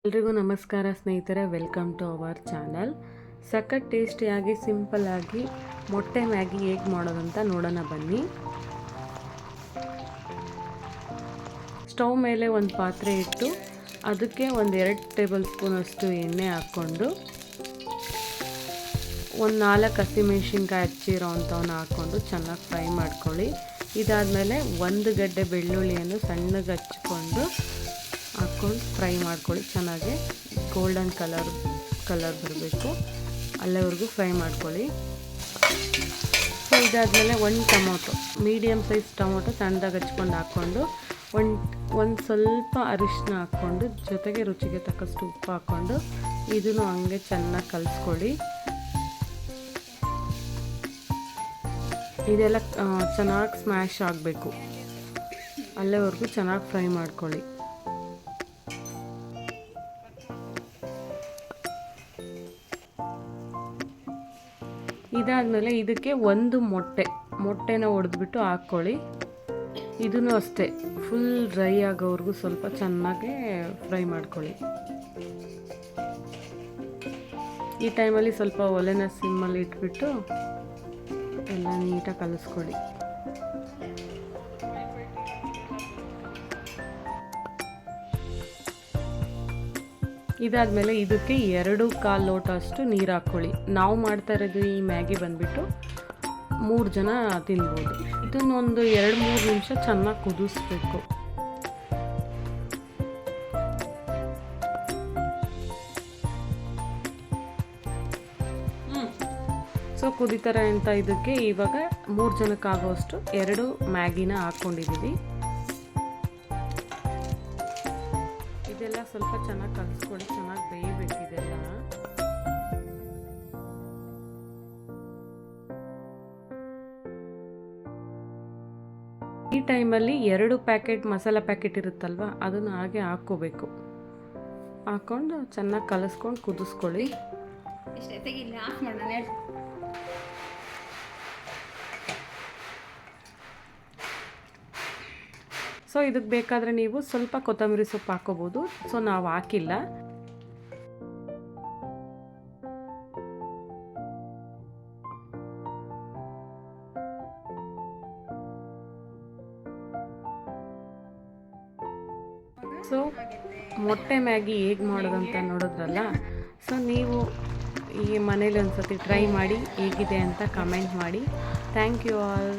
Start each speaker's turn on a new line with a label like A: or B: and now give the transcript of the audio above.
A: ಎಲ್ರಿಗೂ ನಮಸ್ಕಾರ ಸ್ನೇಹಿತರೆ, ವೆಲ್ಕಮ್ ಟು ಅವರ್ ಚಾನಲ್. ಸಖತ್ ಟೇಸ್ಟಿಯಾಗಿ ಸಿಂಪಲ್ಲಾಗಿ ಮೊಟ್ಟೆ ಮ್ಯಾಗಿ ಹೇಗೆ ಮಾಡೋದಂತ ನೋಡೋಣ ಬನ್ನಿ. ಸ್ಟವ್ ಮೇಲೆ ಒಂದು ಪಾತ್ರೆ ಇಟ್ಟು ಅದಕ್ಕೆ ಒಂದು 2 ಟೇಬಲ್ ಸ್ಪೂನ್ ಅಷ್ಟು ಎಣ್ಣೆ ಹಾಕ್ಕೊಂಡು ಒಂದು 4 ಹಸಿಮೆಣಸಿನ್ಕಾಯಿ ಹಚ್ಚಿರೋ ಅಂಥವನ್ನ ಹಾಕ್ಕೊಂಡು ಚೆನ್ನಾಗಿ ಫ್ರೈ ಮಾಡ್ಕೊಳ್ಳಿ. ಇದಾದಮೇಲೆ 1 ಗಡ್ಡೆ ಬೆಳ್ಳುಳ್ಳಿಯನ್ನು ಸಣ್ಣಗೆ ಹಚ್ಕೊಂಡು ಹಾಕ್ಕೊಂಡು ಫ್ರೈ ಮಾಡ್ಕೊಳ್ಳಿ. ಚೆನ್ನಾಗಿ ಗೋಲ್ಡನ್ ಕಲರ್ ಬರಬೇಕು, ಅಲ್ಲಿವರೆಗೂ ಫ್ರೈ ಮಾಡ್ಕೊಳ್ಳಿ. ಸೊ ಇದಾದಮೇಲೆ 1 ಟೊಮೊಟೊ, ಮೀಡಿಯಮ್ ಸೈಜ್ ಟೊಮೊಟೊ ಸಣ್ಣದಾಗಿ ಹಚ್ಕೊಂಡು ಹಾಕ್ಕೊಂಡು ಒಂದು ಸ್ವಲ್ಪ ಅರಿಶಿನ ಹಾಕ್ಕೊಂಡು ಜೊತೆಗೆ ರುಚಿಗೆ ತಕ್ಕಷ್ಟು ಉಪ್ಪು ಹಾಕ್ಕೊಂಡು ಇದನ್ನು ಹಂಗೆ ಚೆನ್ನಾಗಿ ಕಲಿಸ್ಕೊಳ್ಳಿ. ಇದೆಲ್ಲ ಚೆನ್ನಾಗಿ ಸ್ಮ್ಯಾಶ್ ಆಗಬೇಕು, ಅಲ್ಲಿವರೆಗೂ ಚೆನ್ನಾಗಿ ಫ್ರೈ ಮಾಡ್ಕೊಳ್ಳಿ. ಇದಾದಮೇಲೆ ಇದಕ್ಕೆ 1 ಮೊಟ್ಟೆನ ಒಡೆದ್ಬಿಟ್ಟು ಹಾಕ್ಕೊಳ್ಳಿ. ಇದನ್ನು ಅಷ್ಟೇ ಫುಲ್ ಡ್ರೈ ಆಗೋವರೆಗೂ ಸ್ವಲ್ಪ ಚೆನ್ನಾಗಿ ಫ್ರೈ ಮಾಡ್ಕೊಳ್ಳಿ. ಈ ಟೈಮಲ್ಲಿ ಸ್ವಲ್ಪ ಒಲೆನ ಸಿಮ್ಮಲ್ಲಿ ಇಟ್ಬಿಟ್ಟು ಎಲ್ಲ ನೀಟಾಗಿ ಕಲಿಸ್ಕೊಳ್ಳಿ. ಇದಾದಮೇಲೆ ಇದಕ್ಕೆ 2.25 ಲೋಟ ಅಷ್ಟು ನೀರು ಹಾಕ್ಕೊಳ್ಳಿ. ನಾವು ಮಾಡ್ತಾ ಇರೋದು ಈ ಮ್ಯಾಗಿ ಬಂದುಬಿಟ್ಟು 3 ಜನ ತಿನ್ಬೋದು. ಇದನ್ನೊಂದು 2-3 ನಿಮಿಷ ಚೆನ್ನಾಗಿ ಕುದಿಸ್ಬೇಕು. ಸೊ ಕುದಿತಾರೆ ಅಂತ ಇದಕ್ಕೆ ಇವಾಗ 3 ಜನಕ್ಕಾಗೋಷ್ಟು 2 ಮ್ಯಾಗಿನ ಹಾಕ್ಕೊಂಡಿದ್ದೀವಿ. ಇದೆಲ್ಲ ಸ್ವಲ್ಪ ಚೆನ್ನಾಗಿ ಕಲಿಸ್ಕೊಳ್ಳಿ, ಚೆನ್ನಾಗಿ ಬೇಯಬೇಕು ಇದೆಲ್ಲ. ಈ ಟೈಮಲ್ಲಿ 2 ಪ್ಯಾಕೆಟ್ ಮಸಾಲ ಪ್ಯಾಕೆಟ್ ಇರುತ್ತಲ್ವ, ಅದನ್ನು ಹಾಗೆ ಹಾಕ್ಕೋಬೇಕು. ಹಾಕ್ಕೊಂಡು ಚೆನ್ನಾಗಿ ಕಲಿಸ್ಕೊಂಡು ಕುದಿಸ್ಕೊಳ್ಳಿ. ಸೊ ಇದಕ್ಕೆ ಬೇಕಾದರೆ ನೀವು ಸ್ವಲ್ಪ ಕೊತ್ತಂಬರಿ ಸೊಪ್ಪು ಹಾಕೋಬೋದು. ಸೊ ನಾವು ಹಾಕಿಲ್ಲ. ಸೊ ಮೊಟ್ಟೆ ಮ್ಯಾಗಿ ಹೇಗೆ ಮಾಡೋದಂತ ನೋಡಿದ್ರಲ್ಲ. ಸೊ ನೀವು ಈ ಮನೇಲಿ ಒಂದ್ಸತಿ ಟ್ರೈ ಮಾಡಿ ಹೇಗಿದೆ ಅಂತ ಕಮೆಂಟ್ ಮಾಡಿ. Thank you all.